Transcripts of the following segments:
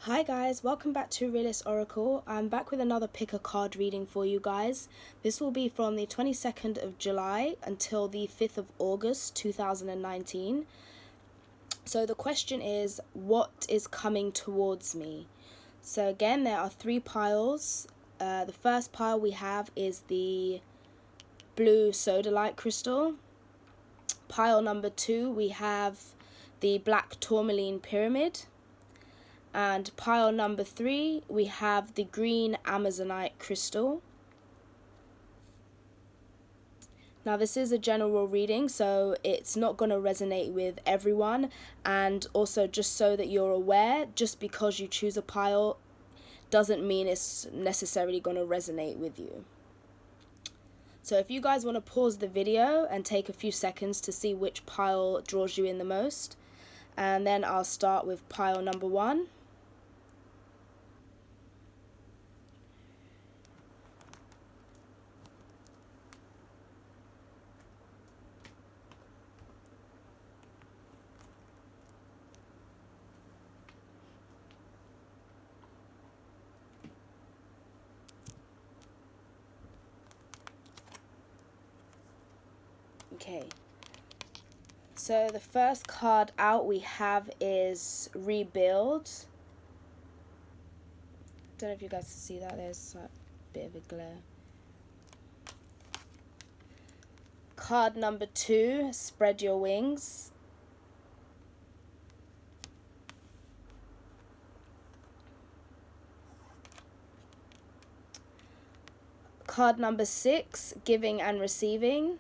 Hi guys, welcome back to Realist Oracle. I'm back with another pick a card reading for you guys. This will be from the 22nd of July until the 5th of August 2019. So the question is, what is coming towards me? So again, there are three piles. The first pile we have is the blue Sodalite crystal. Pile number 2, we have the black Tourmaline pyramid. And pile number 3, we have the green Amazonite crystal. Now this is a general reading, so it's not going to resonate with everyone. And also, just so that you're aware, just because you choose a pile doesn't mean it's necessarily going to resonate with you. So if you guys want to pause the video and take a few seconds to see which pile draws you in the most. And then I'll start with pile number 1. Okay, so the first card out we have is Rebuild. Don't know if you guys can see that, there's a bit of a glare. Card number 2, Spread Your Wings. Card number 6, Giving and Receiving.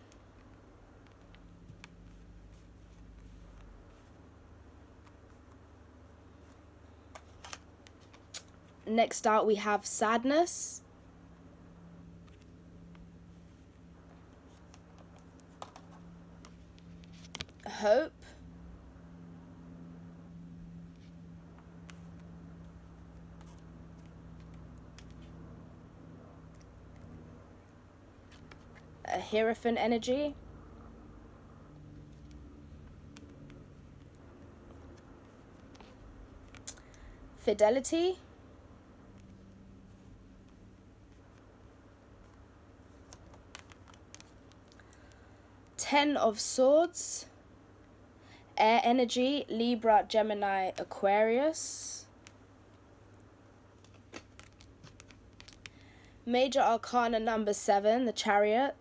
Next out we have Sadness. Hope. A Hierophant energy. Fidelity. Ten of Swords. Air energy, Libra, Gemini, Aquarius. Major Arcana number 7, the Chariot.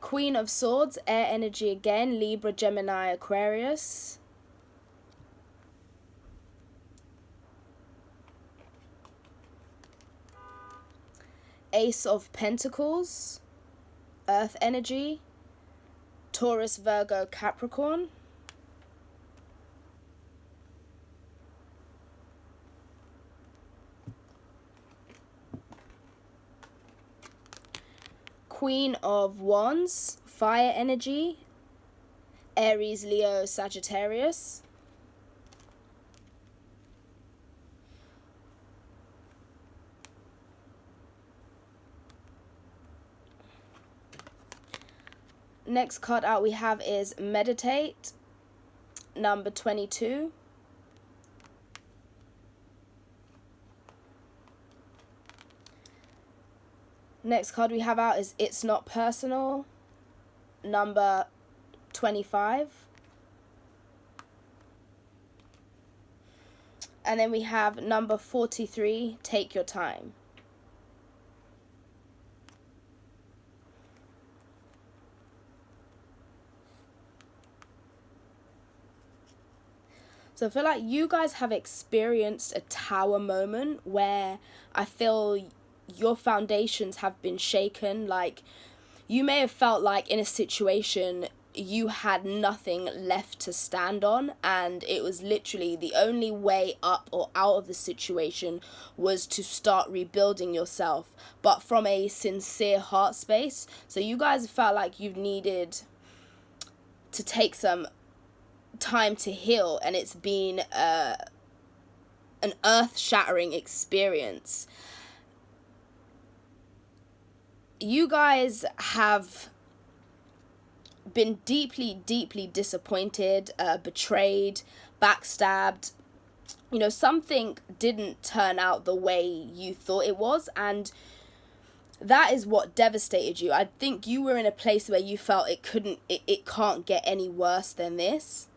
Queen of Swords, air energy again, Libra, Gemini, Aquarius. Ace of Pentacles, earth energy, Taurus, Virgo, Capricorn. Queen of Wands, fire energy, Aries, Leo, Sagittarius. Next card out we have is Meditate, number 22. Next card we have out is It's Not Personal, number 25. And then we have number 43, Take Your Time. So I feel like you guys have experienced a tower moment where I feel your foundations have been shaken. Like, you may have felt like in a situation you had nothing left to stand on, and it was literally the only way up or out of the situation was to start rebuilding yourself, but from a sincere heart space. So you guys felt like you've needed to take some time to heal, and it's been an earth-shattering experience. You guys have been deeply, deeply disappointed, betrayed, backstabbed. You know, something didn't turn out the way you thought it was, and that is what devastated you. I think you were in a place where you felt it can't get any worse than this.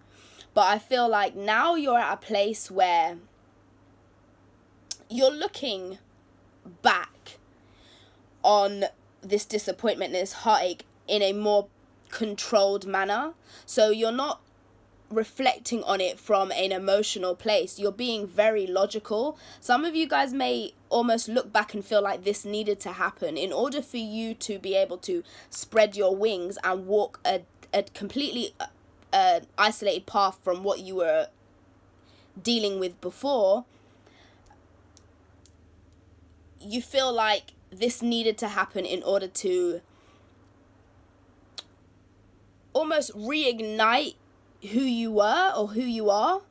But I feel like now you're at a place where you're looking back on this disappointment and this heartache in a more controlled manner. So you're not reflecting on it from an emotional place. You're being very logical. Some of you guys may almost look back and feel like this needed to happen in order for you to be able to spread your wings and walk a completely isolated path from what you were dealing with before. You feel like this needed to happen in order to almost reignite who you were or who you are.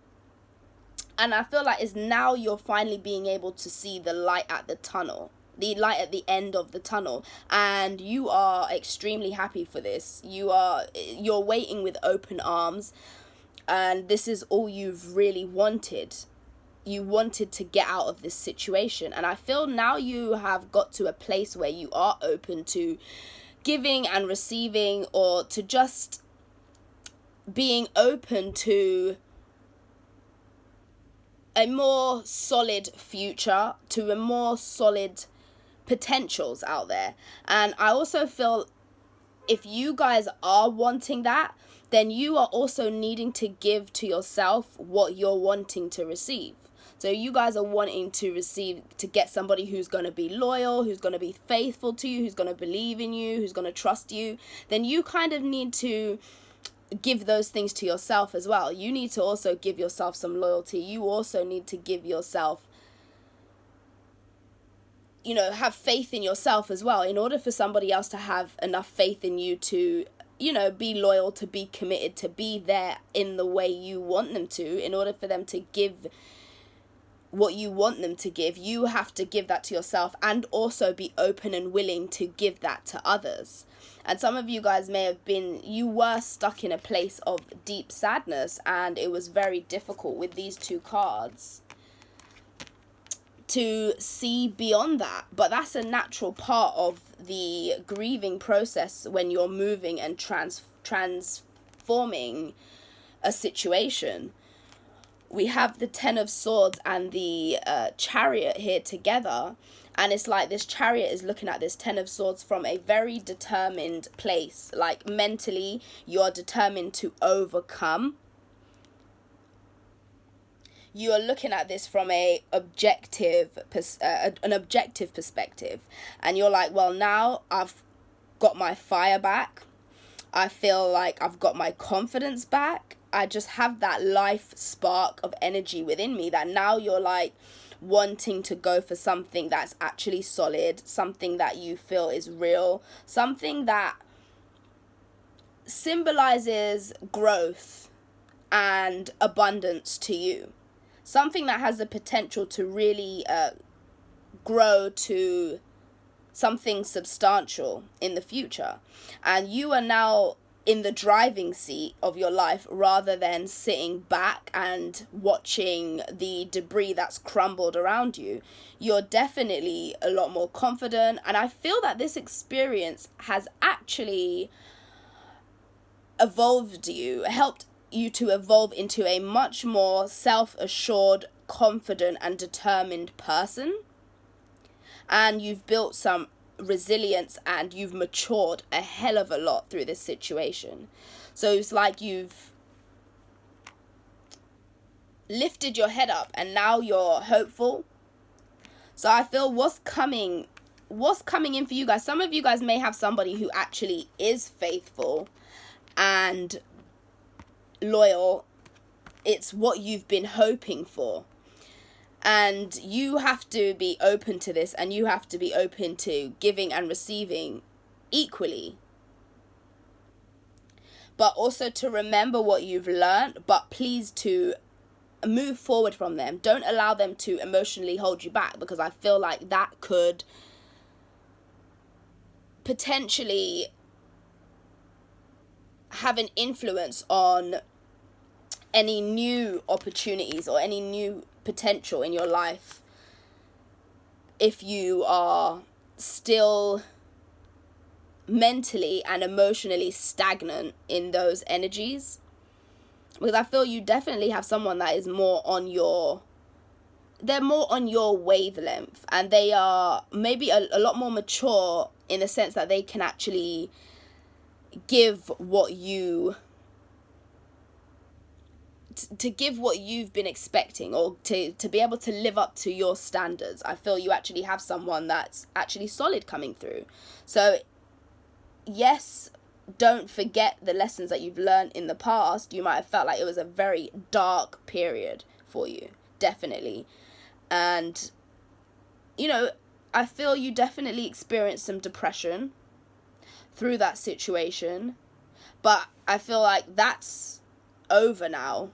And I feel like it's now you're finally being able to see the light at the tunnel, the light at the end of the tunnel, and you are extremely happy for this. You're waiting with open arms, and this is all you've really wanted. You wanted to get out of this situation, and I feel now you have got to a place where you are open to giving and receiving, or to just being open to a more solid future, to a more solid potentials out there. And I also feel if you guys are wanting that, then you are also needing to give to yourself what you're wanting to receive. So you guys are wanting to receive, to get somebody who's going to be loyal, who's going to be faithful to you, who's going to believe in you, who's going to trust you. Then you kind of need to give those things to yourself as well. You need to also give yourself some loyalty. You also need to give yourself, you know, have faith in yourself as well. In order for somebody else to have enough faith in you to, you know, be loyal, to be committed, to be there in the way you want them to, in order for them to give what you want them to give, you have to give that to yourself and also be open and willing to give that to others. And some of you guys you were stuck in a place of deep sadness, and it was very difficult with these two cards to see beyond that. But that's a natural part of the grieving process when you're moving and transforming a situation. We have the Ten of Swords and the Chariot here together, and it's like this Chariot is looking at this Ten of Swords from a very determined place. Like mentally, you're determined to overcome. You are looking at this from an objective perspective, and you're like, well, now I've got my fire back. I feel like I've got my confidence back. I just have that life spark of energy within me that now you're like wanting to go for something that's actually solid, something that you feel is real, something that symbolizes growth and abundance to you, something that has the potential to really grow to something substantial in the future. And you are now in the driving seat of your life rather than sitting back and watching the debris that's crumbled around you. You're definitely a lot more confident, and I feel that this experience has actually helped you to evolve into a much more self-assured, confident and determined person. And you've built some resilience and you've matured a hell of a lot through this situation. So it's like you've lifted your head up and now you're hopeful. So I feel what's coming in for you guys, some of you guys may have somebody who actually is faithful and loyal. It's what you've been hoping for. And you have to be open to this, and you have to be open to giving and receiving equally. But also to remember what you've learned, but please to move forward from them. Don't allow them to emotionally hold you back, because I feel like that could potentially have an influence on any new opportunities or any new potential in your life if you are still mentally and emotionally stagnant in those energies. Because I feel you definitely have someone that is more on your wavelength, and they are maybe a lot more mature in the sense that they can actually give what you to give what you've been expecting, or to be able to live up to your standards. I feel you actually have someone that's actually solid coming through. So yes, don't forget the lessons that you've learned in the past. You might have felt like it was a very dark period for you, definitely. And, you know, I feel you definitely experienced some depression through that situation. But I feel like that's over now.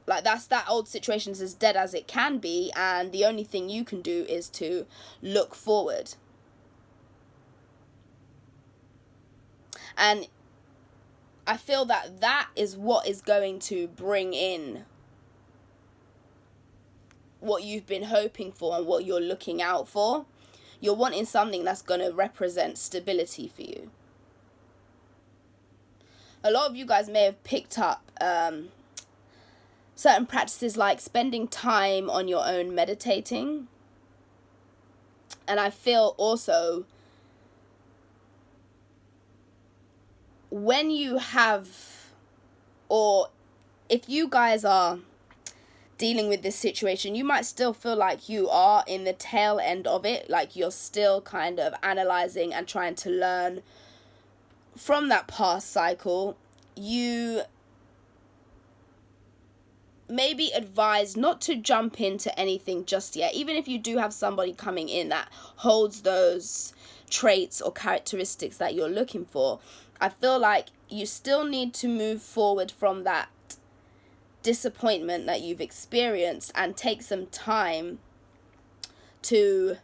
Like, that old situation is as dead as it can be. And the only thing you can do is to look forward. And I feel that that is what is going to bring in what you've been hoping for and what you're looking out for. You're wanting something that's going to represent stability for you. A lot of you guys may have picked up certain practices like spending time on your own meditating. And I feel also, when you have, or if you guys are dealing with this situation, you might still feel like you are in the tail end of it, like you're still kind of analyzing and trying to learn from that past cycle. You may be advised not to jump into anything just yet, even if you do have somebody coming in that holds those traits or characteristics that you're looking for. I feel like you still need to move forward from that disappointment that you've experienced and take some time to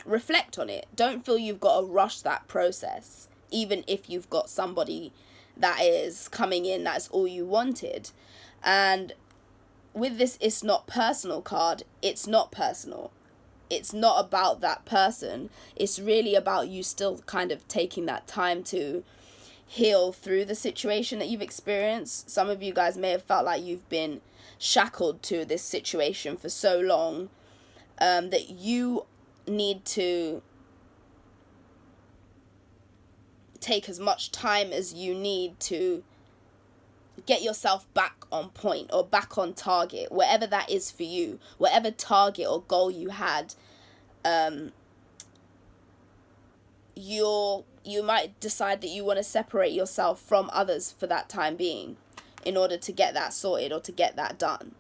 reflect on it. Don't feel you've got to rush that process, even if you've got somebody that is coming in that's all you wanted. And with this "it's not personal" card, it's not personal. It's not about that person. It's really about you still kind of taking that time to heal through the situation that you've experienced. Some of you guys may have felt like you've been shackled to this situation for so long that you need to take as much time as you need to get yourself back on point or back on target, whatever that is for you, whatever target or goal you had. You might decide that you want to separate yourself from others for that time being in order to get that sorted or to get that done.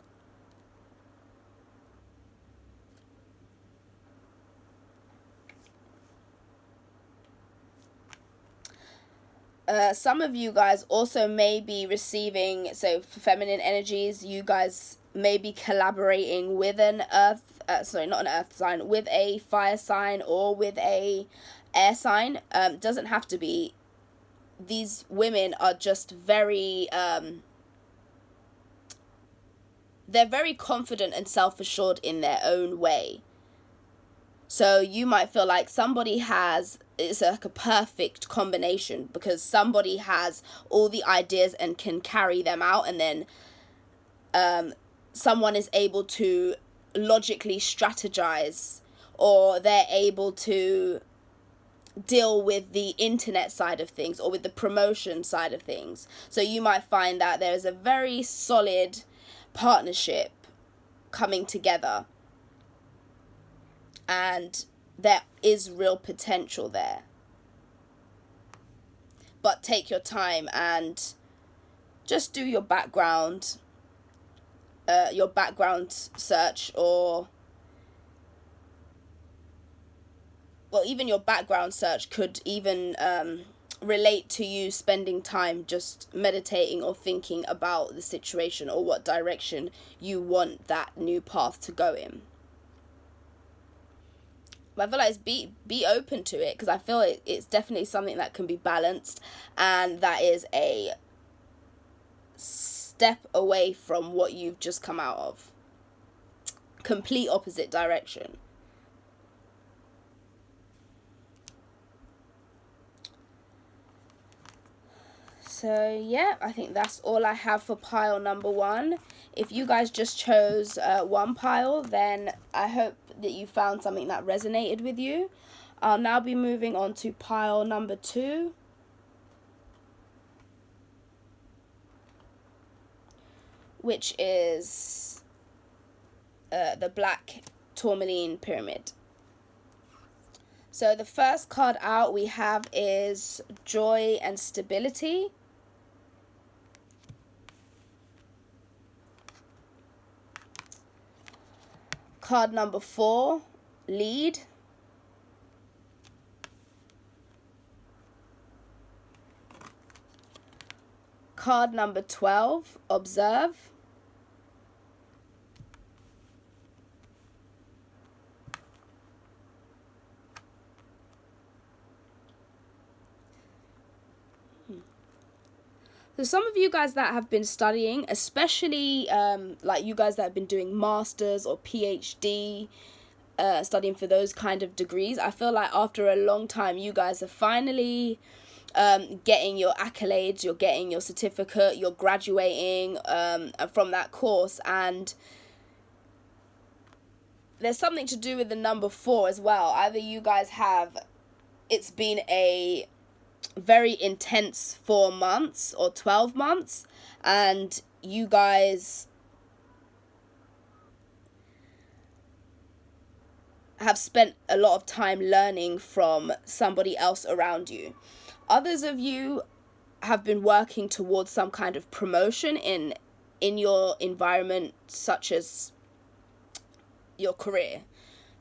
Some of you guys also may be receiving, so for feminine energies, you guys may be collaborating with an earth, not an earth sign, with a fire sign or with a air sign. Doesn't have to be. These women are just very, they're very confident and self-assured in their own way. So you might feel like it's like a perfect combination because somebody has all the ideas and can carry them out, and then someone is able to logically strategize, or they're able to deal with the internet side of things or with the promotion side of things. So you might find that there's a very solid partnership coming together, and there is real potential there. But take your time and just do your background search, or even your background search could even relate to you spending time just meditating or thinking about the situation or what direction you want that new path to go in. But I feel like it's be open to it, because I feel it's definitely something that can be balanced, and that is a step away from what you've just come out of. Complete opposite direction. So yeah, I think that's all I have for pile number 1. If you guys just chose one pile, then I hope that you found something that resonated with you. I'll now be moving on to pile number 2. Which is the black Tourmaline pyramid. So the first card out we have is Joy and Stability. Card number 4, Lead. Card number 12, Observe. So some of you guys that have been studying, especially like you guys that have been doing masters or PhD, studying for those kind of degrees, I feel like after a long time you guys are finally getting your accolades, you're getting your certificate, you're graduating from that course, and there's something to do with the number 4 as well. Either you guys have, it's been a very intense 4 months or 12 months, and you guys have spent a lot of time learning from somebody else around you. Others of you have been working towards some kind of promotion in your environment, such as your career,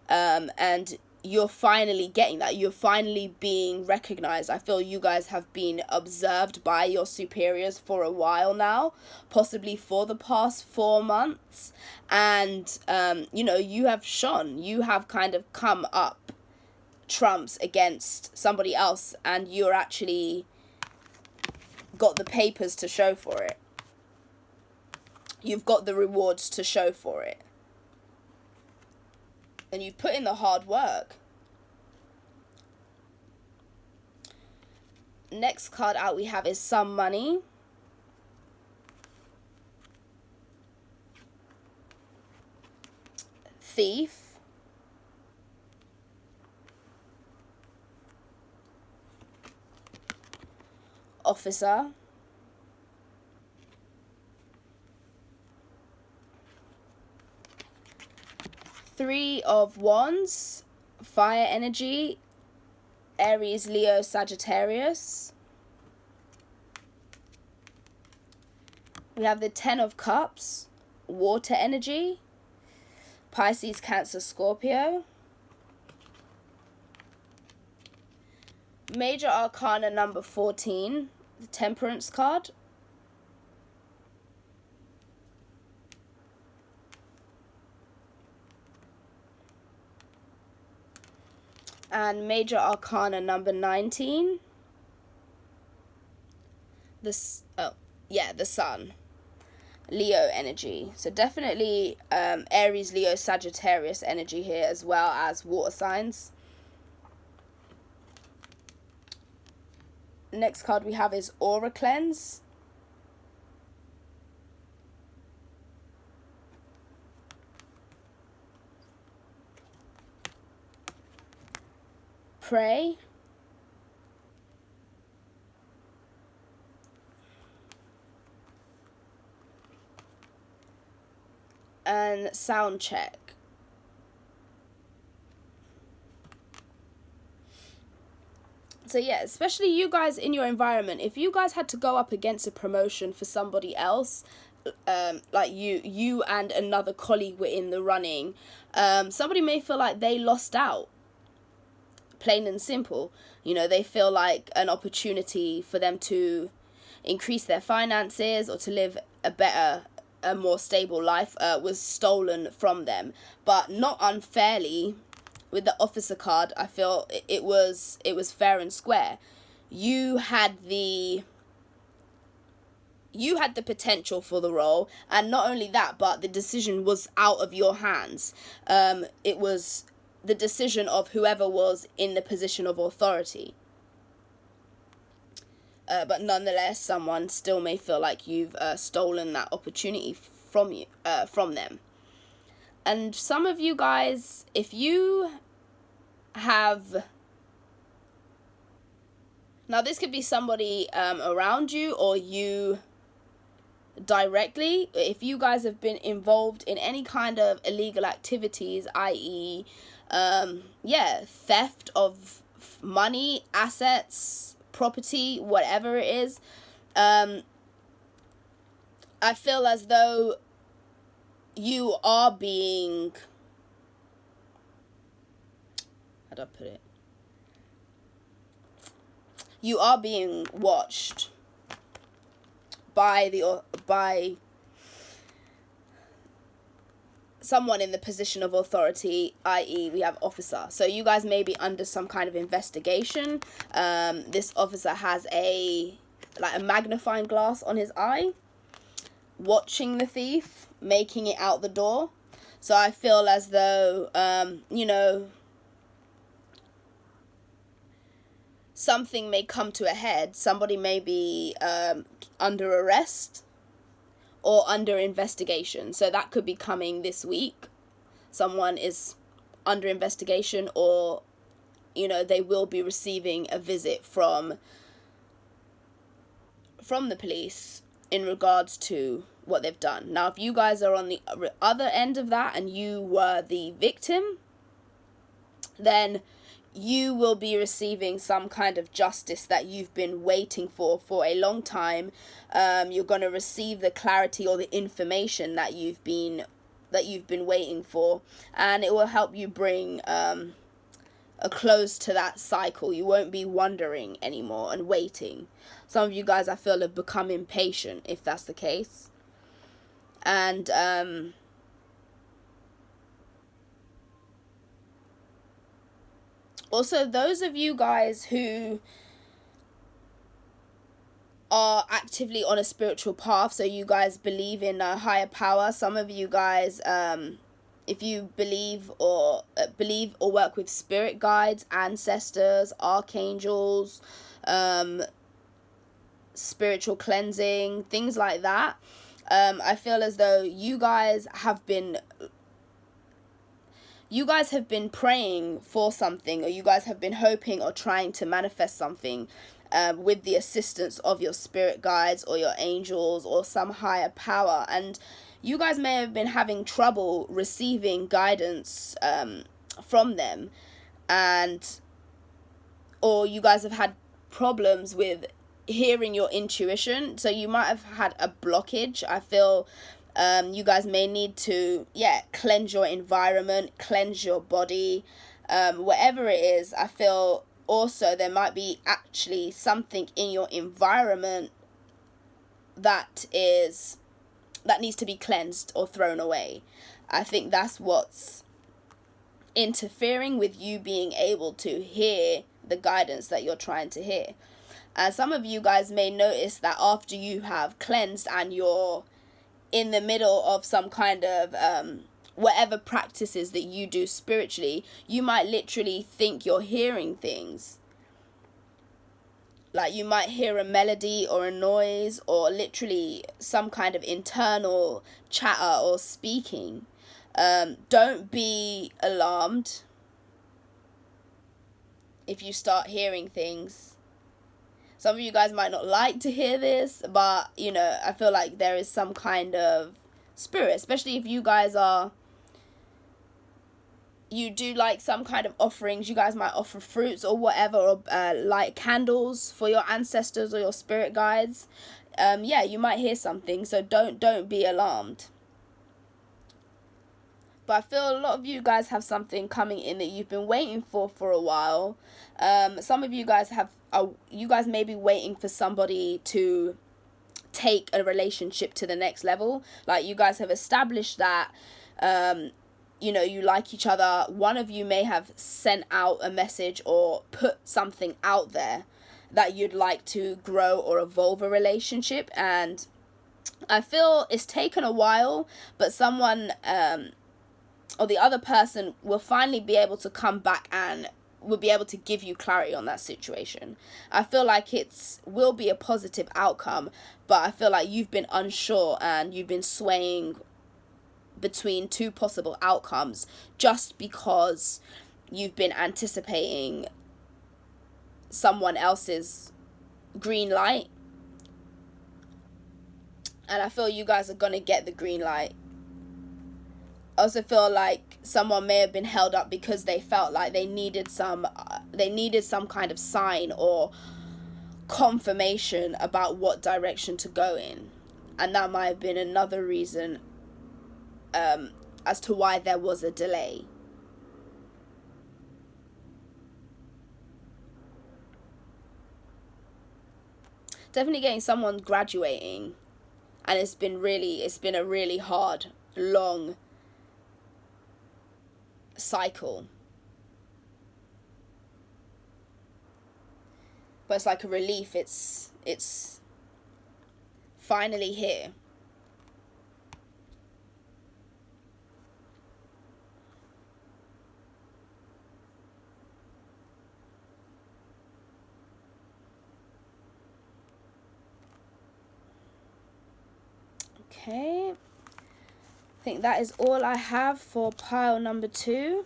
and you're finally getting that. You're finally being recognized. I feel you guys have been observed by your superiors for a while now, possibly for the past 4 months, and you know, you have shone. You have kind of come up trumps against somebody else, and you're actually got the papers to show for it. You've got the rewards to show for it. And you've put in the hard work. Next card out we have is Some Money. Thief. Officer. Three of Wands, fire energy, Aries, Leo, Sagittarius. We have the 10 of Cups, water energy, Pisces, Cancer, Scorpio. Major Arcana number 14, the Temperance card. And Major Arcana number 19, the Sun, Leo energy. So definitely Aries, Leo, Sagittarius energy here, as well as water signs. Next card we have is Aura Cleanse. Pray. And sound check. So yeah, especially you guys in your environment, if you guys had to go up against a promotion for somebody else, like you and another colleague were in the running, somebody may feel like they lost out. Plain and simple. You know, they feel like an opportunity for them to increase their finances or to live a more stable life was stolen from them, but not unfairly, the officer card, I feel it was fair and square. You had the potential for the role, and not only that, but the decision was out of your hands. It was the decision of whoever was in the position of authority. But nonetheless, someone still may feel like you've stolen that opportunity from them. And some of you guys, if you have... Now, this could be somebody around you or you directly. If you guys have been involved in any kind of illegal activities, i.e., theft of money, assets, property, whatever it is, I feel as though you are being... How do I put it? You are being watched by someone in the position of authority, i.e. we have officer. So you guys may be under some kind of investigation. This officer has a magnifying glass on his eye, watching the thief, making it out the door. So I feel as though, something may come to a head. Somebody may be under arrest or under investigation. So that could be coming this week. Someone is under investigation, or, they will be receiving a visit from the police in regards to what they've done. Now, if you guys are on the other end of that and you were the victim, then you will be receiving some kind of justice that you've been waiting for a long time. You're going to receive the clarity or the information that you've been waiting for, and it will help you bring a close to that cycle. You won't be wondering anymore and waiting. Some of you guys, I feel, have become impatient, if that's the case. And also, those of you guys who are actively on a spiritual path, so you guys believe in a higher power. Some of you guys, if you believe or work with spirit guides, ancestors, archangels, spiritual cleansing, things like that, I feel as though you guys have been praying for something, or you guys have been hoping or trying to manifest something with the assistance of your spirit guides or your angels or some higher power. And you guys may have been having trouble receiving guidance from them, or you guys have had problems with hearing your intuition. So you might have had a blockage. I feel you guys may need to, cleanse your environment, cleanse your body, whatever it is. I feel also there might be actually something in your environment that needs to be cleansed or thrown away. I think that's what's interfering with you being able to hear the guidance that you're trying to hear. And some of you guys may notice that after you have cleansed and you're in the middle of some kind of whatever practices that you do spiritually, you might literally think you're hearing things. Like you might hear a melody or a noise or literally some kind of internal chatter or speaking. Don't be alarmed if you start hearing things. Some of you guys might not like to hear this, but, I feel like there is some kind of spirit, especially if you guys you do like some kind of offerings. You guys might offer fruits or whatever, or light candles for your ancestors or your spirit guides. You might hear something, so don't be alarmed. But I feel a lot of you guys have something coming in that you've been waiting for a while. Some of you guys may be waiting for somebody to take a relationship to the next level. Like you guys have established that you like each other, one of you may have sent out a message or put something out there that you'd like to grow or evolve a relationship, and I feel it's taken a while, but someone or the other person will finally be able to come back and will be able to give you clarity on that situation. I feel like will be a positive outcome, but I feel like you've been unsure and you've been swaying between two possible outcomes just because you've been anticipating someone else's green light. And I feel you guys are gonna get the green light. I also feel like someone may have been held up because they felt like they needed some kind of sign or confirmation about what direction to go in, and that might have been another reason as to why there was a delay. Definitely getting someone graduating, and it's been a really hard, long cycle. But it's like a relief. It's finally here. Okay, I think that is all I have for pile number 2.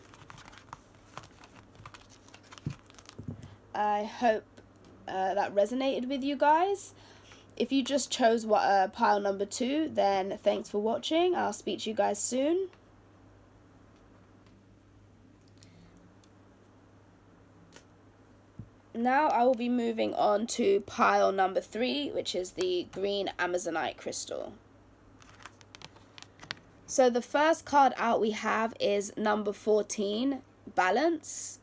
I hope that resonated with you guys. If you just chose pile number 2, then thanks for watching. I'll speak to you guys soon. Now I will be moving on to pile number 3, which is the green Amazonite crystal. So the first card out we have is number 14, Balance.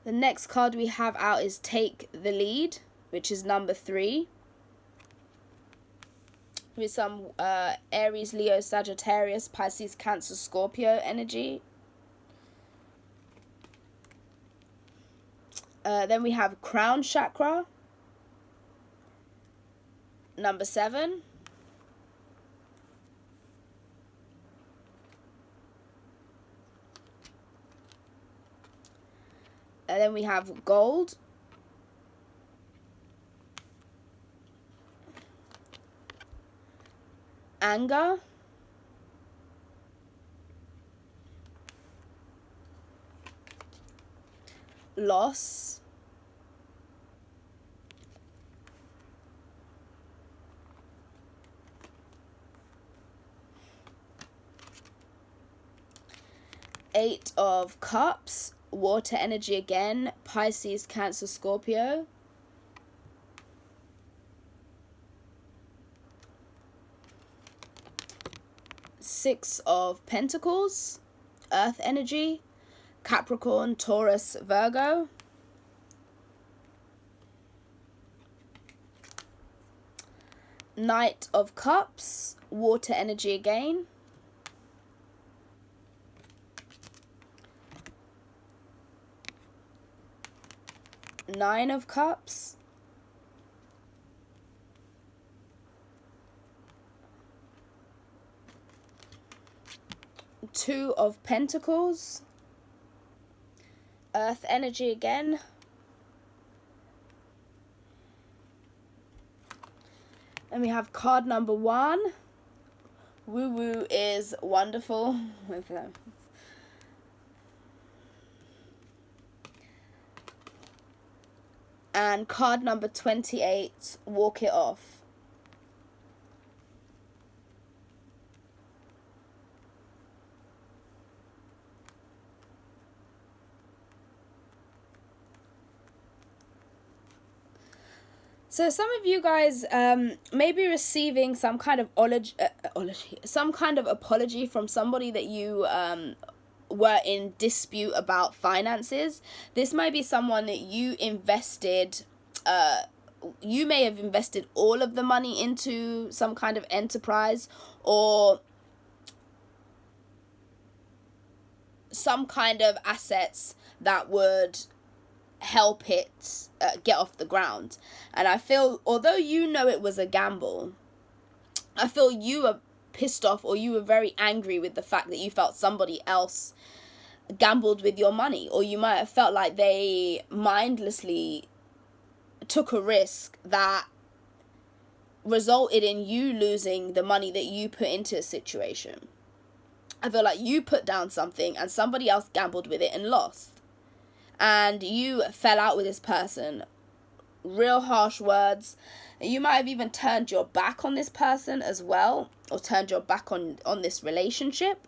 The next card we have out is Take the Lead, which is number 3. With some Aries, Leo, Sagittarius, Pisces, Cancer, Scorpio energy. Then we have Crown Chakra, number 7. And then we have Gold. Anger. Loss. Eight of Cups, water energy again, Pisces, Cancer, Scorpio. Six of Pentacles, earth energy, Capricorn, Taurus, Virgo. Knight of Cups, water energy again. Nine of Cups. Two of Pentacles. Earth energy again. And we have card number 1. Woo woo is wonderful. And card number 28, Walk It Off. So some of you guys may be receiving some kind of apology from somebody that you were in dispute about finances. This might be someone that you invested you may have invested all of the money into some kind of enterprise or some kind of assets that would help it get off the ground. And I feel, although you know it was a gamble, I feel you were pissed off, or you were very angry with the fact that you felt somebody else gambled with your money, or you might have felt like they mindlessly took a risk that resulted in you losing the money that you put into a situation. I feel like you put down something and somebody else gambled with it and lost. And you fell out with this person. Real harsh words. You might have even turned your back on this person as well, or turned your back on this relationship.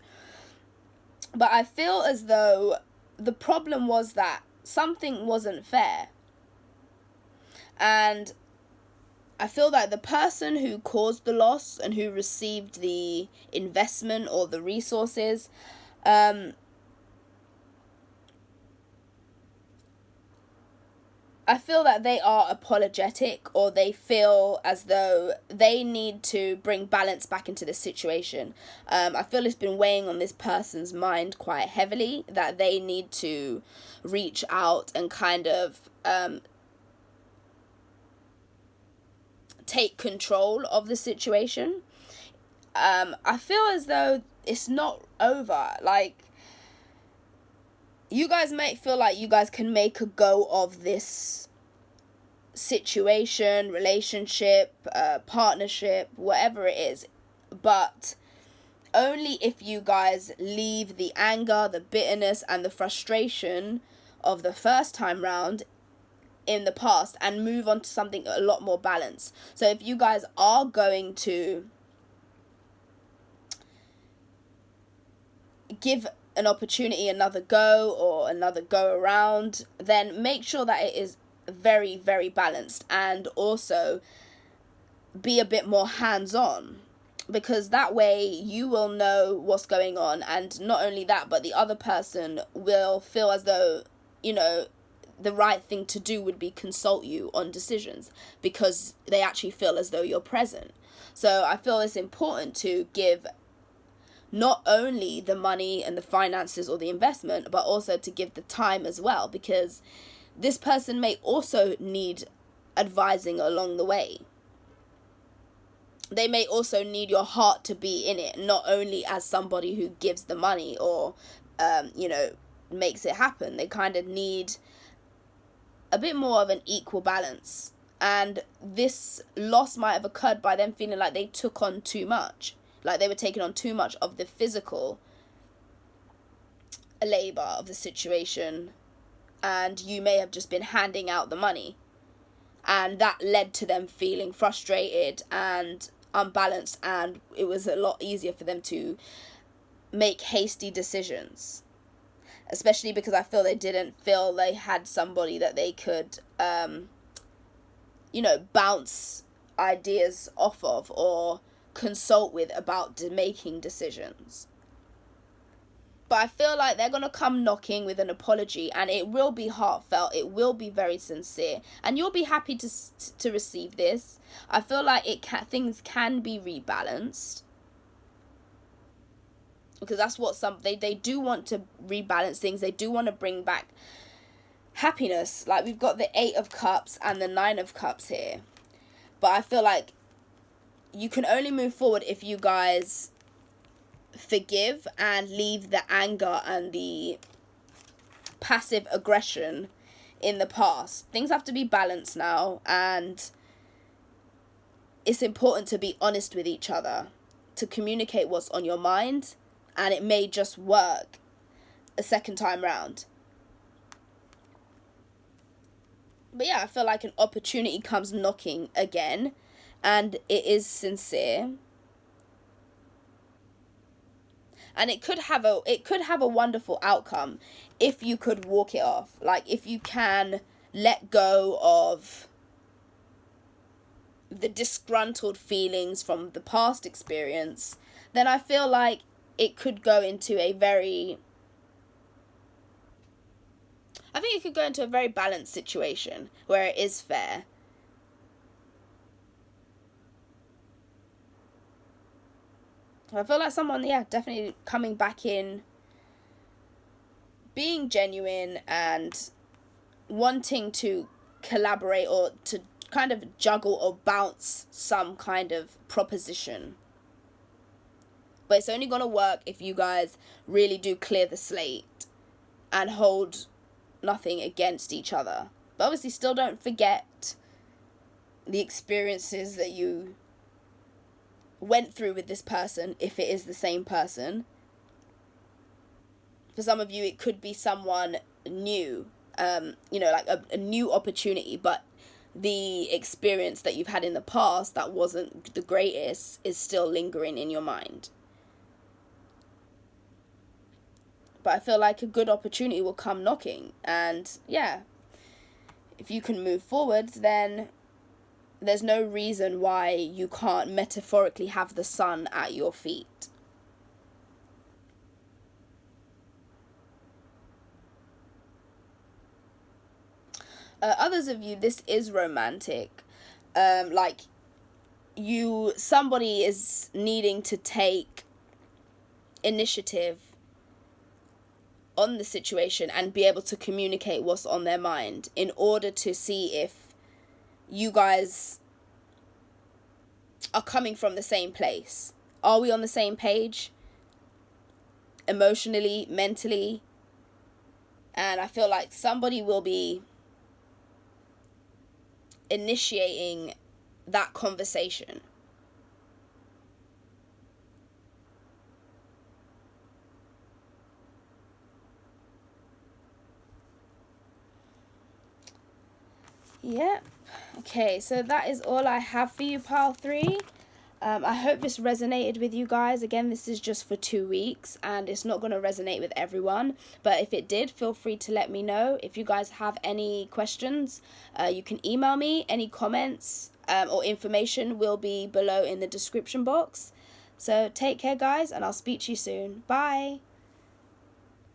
But I feel as though the problem was that something wasn't fair. And I feel that the person who caused the loss and who received the investment or the resources, I feel that they are apologetic, or they feel as though they need to bring balance back into the situation. I feel it's been weighing on this person's mind quite heavily, that they need to reach out and kind of take control of the situation. I feel as though it's not over. Like, you guys might feel like you guys can make a go of this situation, relationship, partnership, whatever it is, but only if you guys leave the anger, the bitterness, and the frustration of the first time round in the past and move on to something a lot more balanced. So if you guys are going to give an opportunity another go, or another go around, then make sure that it is very, very balanced, and also be a bit more hands-on, because that way you will know what's going on. And not only that, but the other person will feel as though, you know, the right thing to do would be consult you on decisions, because they actually feel as though you're present. So I feel it's important to give not only the money and the finances or the investment, but also to give the time as well, because this person may also need advising along the way. They may also need your heart to be in it, not only as somebody who gives the money or, makes it happen. They kind of need a bit more of an equal balance. And this loss might have occurred by them feeling like they took on too much. Like they were taking on too much of the physical labor of the situation, and you may have just been handing out the money, and that led to them feeling frustrated and unbalanced, and it was a lot easier for them to make hasty decisions, especially because I feel they didn't feel they had somebody that they could bounce ideas off of or consult with about making decisions. But I feel like they're going to come knocking with an apology, and it will be heartfelt, it will be very sincere, and you'll be happy to receive this. I feel like things can be rebalanced, because that's what they do want to rebalance things. They do want to bring back happiness. Like, we've got the 8 of Cups and the 9 of Cups here, but I feel like you can only move forward if you guys forgive and leave the anger and the passive aggression in the past. Things have to be balanced now, and it's important to be honest with each other, to communicate what's on your mind, and it may just work a second time round. But yeah, I feel like an opportunity comes knocking again, and it is sincere, and it could have a wonderful outcome if you could walk it off. Like, if you can let go of the disgruntled feelings from the past experience, then I feel like it could go into a very balanced situation where it is fair. I feel like someone, yeah, definitely coming back in, being genuine and wanting to collaborate or to kind of juggle or bounce some kind of proposition. But it's only going to work if you guys really do clear the slate and hold nothing against each other. But obviously still don't forget the experiences that you went through with this person, if it is the same person. For some of you, it could be someone new, like a new opportunity, but the experience that you've had in the past that wasn't the greatest is still lingering in your mind. But I feel like a good opportunity will come knocking, and yeah, if you can move forward, then there's no reason why you can't metaphorically have the sun at your feet. Others of you, this is romantic. Somebody is needing to take initiative on the situation and be able to communicate what's on their mind in order to see if you guys are coming from the same place. Are we on the same page? Emotionally, mentally? And I feel like somebody will be initiating that conversation. Yep. Okay, so that is all I have for you, pile 3. I hope this resonated with you guys. Again, this is just for 2 weeks and it's not going to resonate with everyone. But if it did, feel free to let me know. If you guys have any questions, you can email me. Any comments or information will be below in the description box. So take care, guys, and I'll speak to you soon. Bye.